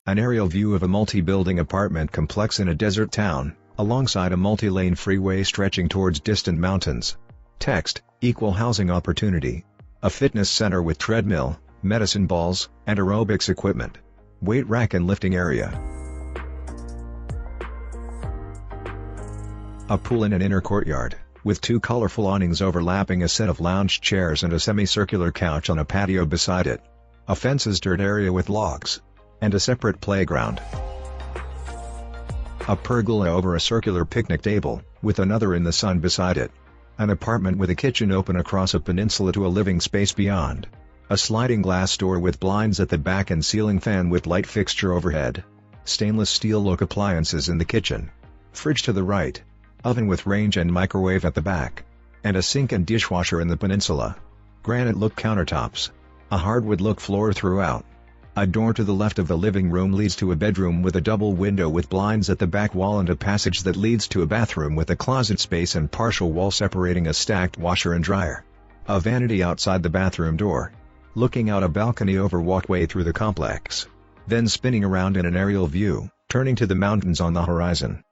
An aerial view of a multi-building apartment complex in a desert town, alongside a multi-lane freeway stretching towards distant mountains. Text: equal housing opportunity. A fitness center with treadmill, medicine balls, and aerobics equipment. Weight rack and lifting area. A pool in an inner courtyard, with two colorful awnings overlapping a set of lounge chairs and a semicircular couch on a patio beside it. A fences dirt area with logs. And a separate playground. A pergola over a circular picnic table, with another in the sun beside it. An apartment with a kitchen open across a peninsula to a living space beyond. A sliding glass door with blinds at the back and ceiling fan with light fixture overhead. Stainless steel look appliances in the kitchen. Fridge to the right. Oven with range and microwave at the back. And a sink and dishwasher in the peninsula. Granite look countertops. A hardwood look floor throughout. A door to the left of the living room leads to a bedroom with a double window with blinds at the back wall and a passage that leads to a bathroom with a closet space and partial wall separating a stacked washer and dryer. A vanity outside the bathroom door. Looking out a balcony over walkway through the complex. Then spinning around in an aerial view, turning to the mountains on the horizon.